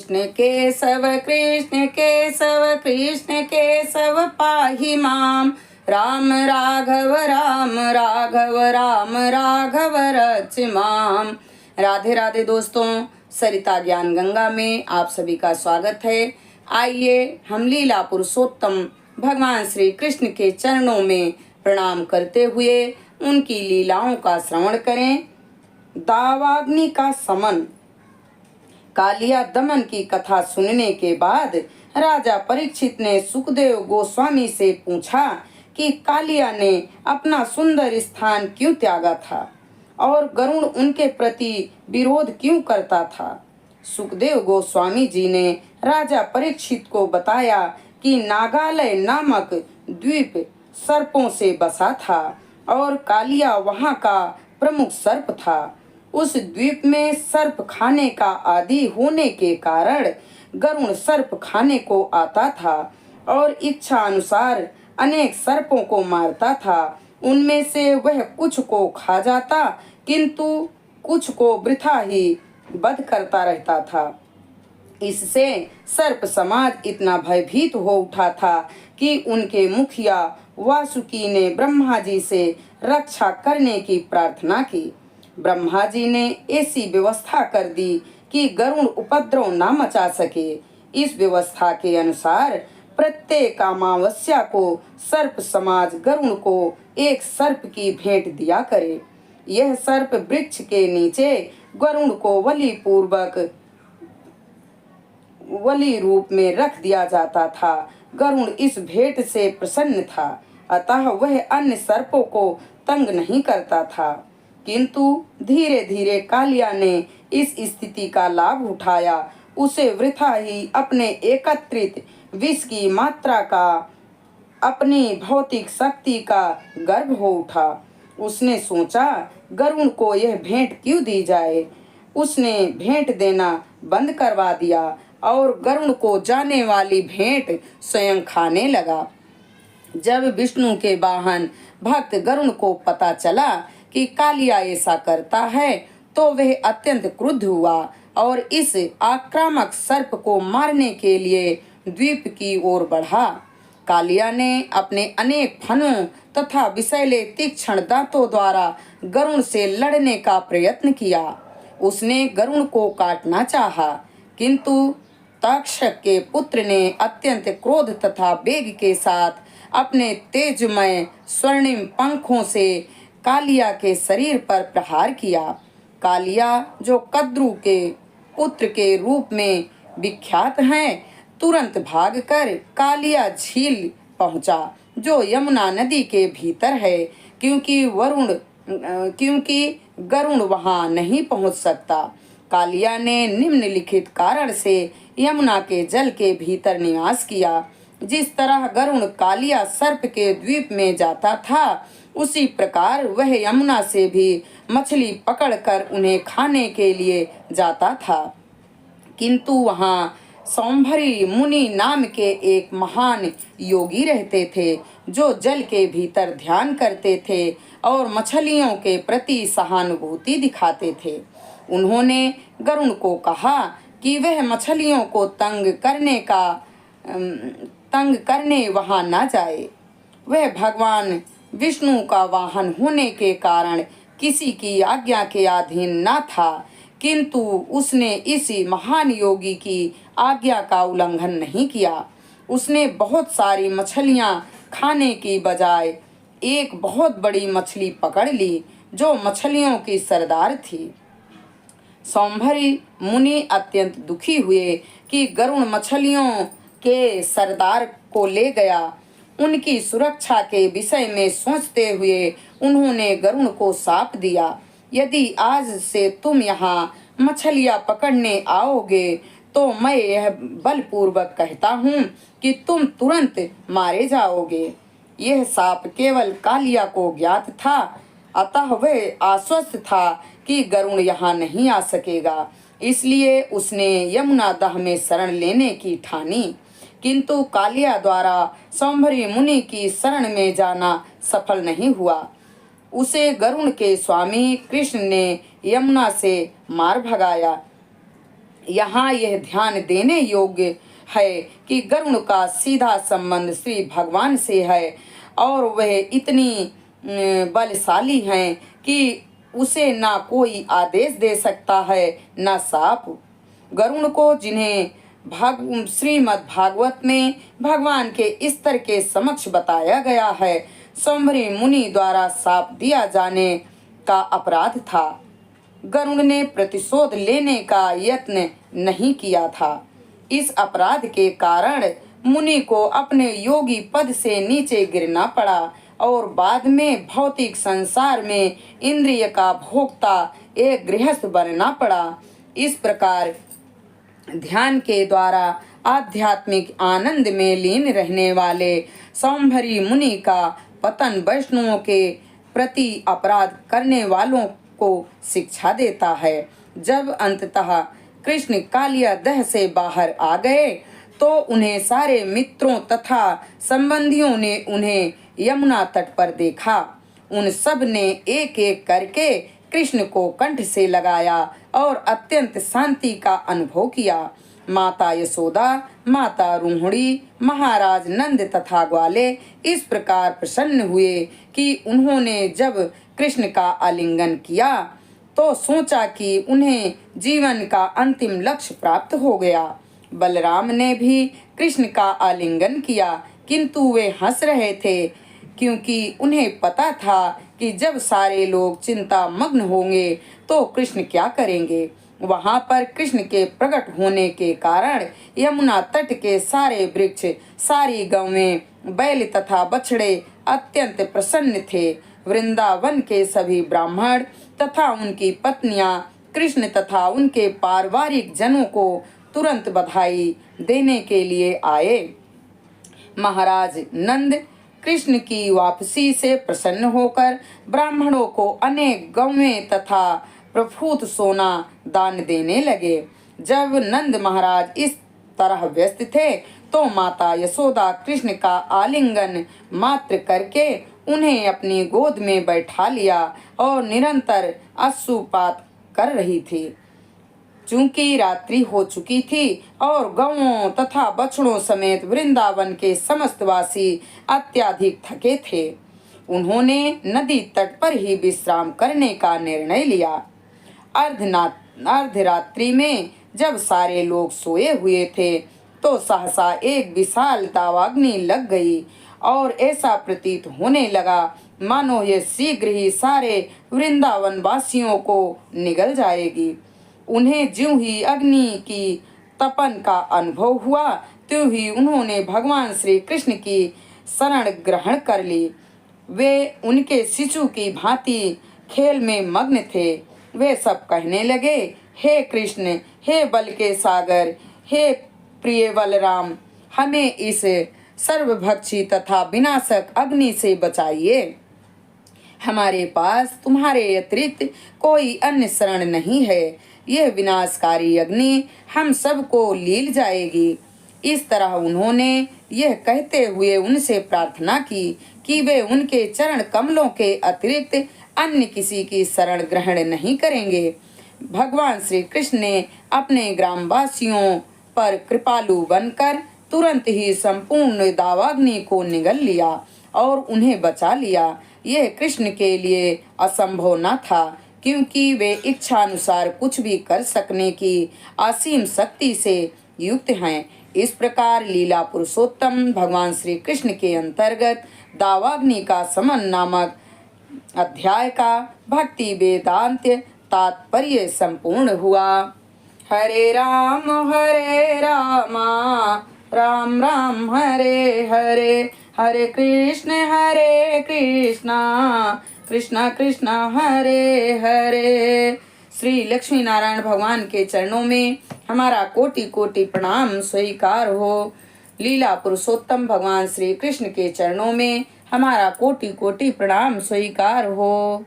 कृष्ण केशव कृष्ण केशव पाहि माम। राम राघव राम राघव रच माम। राधे राधे दोस्तों, सरिता ज्ञान गंगा में आप सभी का स्वागत है। आइए हम लीला पुरुषोत्तम भगवान श्री कृष्ण के चरणों में प्रणाम करते हुए उनकी लीलाओं का श्रवण करें। दावाग्नि का समन। कालिया दमन की कथा सुनने के बाद राजा परीक्षित ने सुखदेव गोस्वामी से पूछा कि कालिया ने अपना सुंदर स्थान क्यों त्यागा था और गरुड़ उनके प्रति विरोध क्यों करता था। सुखदेव गोस्वामी जी ने राजा परीक्षित को बताया कि नागालय नामक द्वीप सर्पों से बसा था और कालिया वहां का प्रमुख सर्प था। उस द्वीप में सर्प खाने का आदी होने के कारण गरुड़ सर्प खाने को आता था और इच्छा अनुसार अनेक सर्पों को मारता था। उनमें से वह कुछ को खा जाता किंतु कुछ को वृथा ही वध करता रहता था। इससे सर्प समाज इतना भयभीत हो उठा था कि उनके मुखिया वासुकी ने ब्रह्मा जी से रक्षा करने की प्रार्थना की। ब्रह्मा जी ने ऐसी व्यवस्था कर दी कि गरुड़ उपद्रव न मचा सके। इस व्यवस्था के अनुसार प्रत्येक अमावस्या को सर्प समाज गरुड़ को एक सर्प की भेंट दिया करे। यह सर्प वृक्ष के नीचे गरुड़ को बलि रूप में रख दिया जाता था। गरुड़ इस भेंट से प्रसन्न था, अतः वह अन्य सर्पों को तंग नहीं करता था। किंतु धीरे धीरे कालिया ने इस स्थिति का लाभ उठाया। उसे वृथा ही अपने एकत्रित विष की मात्रा का अपनी भौतिक शक्ति का गर्व हो उठा। उसने सोचा गरुड़ को यह भेंट क्यों दी जाए। उसने भेंट देना बंद करवा दिया और गरुड़ को जाने वाली भेंट स्वयं खाने लगा। जब विष्णु के वाहन भक्त गरुड़ को पता चला कि कालिया ऐसा करता है तो वह अत्यंत क्रुद्ध हुआ और इस आक्रामक सर्प को मारने के लिए द्वीप की ओर बढ़ा। कालिया ने अपने अनेक फनों तथा विषैले तीक्ष्ण दांतों द्वारा गरुड़ से लड़ने का प्रयत्न किया। उसने गरुड़ को काटना चाहा, किंतु तक्षक के पुत्र ने अत्यंत क्रोध तथा वेग के साथ अपने तेजमय स्वर्णिम पंखों से कालिया के शरीर पर प्रहार किया। कालिया, जो कद्रु के पुत्र के रूप में विख्यात हैं, तुरंत भागकर कालिया झील पहुंचा, जो यमुना नदी के भीतर है, क्योंकि गरुड़ वहां नहीं पहुंच सकता। कालिया ने निम्नलिखित कारण से यमुना के जल के भीतर निवास किया। जिस तरह गरुड़ कालिया सर्प के द्वीप में जाता था, उसी प्रकार वह यमुना से भी मछली पकड़कर उन्हें खाने के लिए जाता था। किंतु वहां सौंभरी मुनि नाम के एक महान योगी रहते थे, जो जल के भीतर ध्यान करते थे और मछलियों के प्रति सहानुभूति दिखाते थे। उन्होंने गरुड़ को कहा कि वह मछलियों को तंग करने वहां न जाए। वह भगवान विष्णु का वाहन होने के कारण किसी की आज्ञा के अधीन न था, किंतु उसने इसी महान योगी की आज्ञा का उल्लंघन नहीं किया। उसने बहुत सारी मछलियां खाने की बजाय एक बहुत बड़ी मछली पकड़ ली, जो मछलियों की सरदार थी। सौंभरी मुनि अत्यंत दुखी हुए कि गरुड़ मछलियों के सरदार को ले गया। उनकी सुरक्षा के विषय में सोचते हुए उन्होंने गरुड़ को शाप दिया, यदि आज से तुम यहाँ मछलियाँ पकड़ने आओगे तो मैं यह बलपूर्वक कहता हूँ कि तुम तुरंत मारे जाओगे। यह शाप केवल कालिया को ज्ञात था, अतः वह आश्वस्त था कि गरुड़ यहाँ नहीं आ सकेगा। इसलिए उसने यमुना दह में शरण लेने की ठानी, किंतु कालिया द्वारा सौंभरी मुनि की शरण में जाना सफल नहीं हुआ। उसे गरुड़ के स्वामी कृष्ण ने यमुना से मार भगाया। यहाँ यह ध्यान देने योग्य है कि गरुड़ का सीधा संबंध श्री भगवान से है और वह इतनी बलशाली हैं कि उसे ना कोई आदेश दे सकता है न साप। गरुड़ को जिन्हें श्रीमद् भागवत में भगवान के स्तर के समक्ष बताया गया है, स्वयंभरी मुनि द्वारा शाप दिया जाने का अपराध था। गरुड़ ने प्रतिशोध लेने का यत्न नहीं किया था। इस अपराध के कारण मुनि को अपने योगी पद से नीचे गिरना पड़ा और बाद में भौतिक संसार में इंद्रिय का भोक्ता एक गृहस्थ बनना पड़ा। इस प्रकार ध्यान के द्वारा आध्यात्मिक आनंद में लीन रहने वाले स्वयंभरी मुनि का पतन वैष्णवों के प्रति अपराध करने वालों को शिक्षा देता है। जब अंततः कृष्ण कालिया दह से बाहर आ गए तो उन्हें सारे मित्रों तथा संबंधियों ने उन्हें यमुना तट पर देखा। उन सब ने एक एक करके कृष्ण को कंठ से लगाया और अत्यंत शांति का अनुभव किया। माता यशोदा, माता रोहिणी, महाराज नंद तथा ग्वाले इस प्रकार प्रसन्न हुए कि उन्होंने जब कृष्ण का आलिंगन किया तो सोचा कि उन्हें जीवन का अंतिम लक्ष्य प्राप्त हो गया। बलराम ने भी कृष्ण का आलिंगन किया, किंतु वे हंस रहे थे क्योंकि उन्हें पता था कि जब सारे लोग चिंता मग्न होंगे तो कृष्ण क्या करेंगे। वहां पर कृष्ण के प्रकट होने के कारण यमुना तट के सारे वृक्ष, सारी गौएं, बैल तथा बछड़े अत्यंत प्रसन्न थे। वृंदावन के सभी ब्राह्मण तथा उनकी पत्नियां कृष्ण तथा उनके पारिवारिक जनों को तुरंत बधाई देने के लिए आए। महाराज नंद कृष्ण की वापसी से प्रसन्न होकर ब्राह्मणों को अनेक गौएं तथा प्रफुत सोना दान देने लगे। जब नंद महाराज इस तरह व्यस्त थे तो माता यशोदा कृष्ण का आलिंगन मात्र करके उन्हें अपनी गोद में बैठा लिया और निरंतर अश्रुपात कर रही थी। चूंकि रात्रि हो चुकी थी और गौओं तथा बछड़ों समेत वृंदावन के समस्त वासी अत्यधिक थके थे, उन्होंने नदी तट पर ही विश्राम करने का निर्णय लिया। अर्धरात्रि में जब सारे लोग सोए हुए थे तो सहसा एक विशाल दावाग्नि लग गई और ऐसा प्रतीत होने लगा मानो ये शीघ्र ही सारे वृंदावन वासियों को निगल जाएगी। उन्हें ज्यों ही अग्नि की तपन का अनुभव हुआ त्यों ही उन्होंने भगवान श्री कृष्ण की शरण ग्रहण कर ली। वे उनके शिशु की भांति खेल में मग्न थे। वे सब कहने लगे, हे कृष्ण, हे बल के सागर, हे प्रिय बलराम, हमें इस सर्वभक्षी तथा विनाशक अग्नि से बचाइए। हमारे पास तुम्हारे अतिरिक्त कोई अन्य शरण नहीं है। यह विनाशकारी अग्नि हम सबको लील जाएगी। इस तरह उन्होंने यह कहते हुए उनसे प्रार्थना की कि वे उनके चरण कमलों के अतिरिक्त अन्य किसी की शरण ग्रहण नहीं करेंगे। भगवान श्री कृष्ण ने अपने ग्रामवासियों पर कृपालु बनकर तुरंत ही संपूर्ण दावाग्नि को निगल लिया और उन्हें बचा लिया। यह कृष्ण के लिए असंभव न था क्योंकि वे इच्छानुसार कुछ भी कर सकने की असीम शक्ति से युक्त हैं। इस प्रकार लीला पुरुषोत्तम भगवान श्री कृष्ण के अंतर्गत दावाग्नि का समन नामक अध्याय का भक्ति वेदांत तात्पर्य संपूर्ण हुआ। हरे राम राम राम हरे हरे, हरे कृष्ण कृष्ण कृष्ण हरे हरे। श्री लक्ष्मी नारायण भगवान के चरणों में हमारा कोटि कोटि प्रणाम स्वीकार हो। लीला पुरुषोत्तम भगवान श्री कृष्ण के चरणों में हमारा कोटि कोटि प्रणाम स्वीकार हो।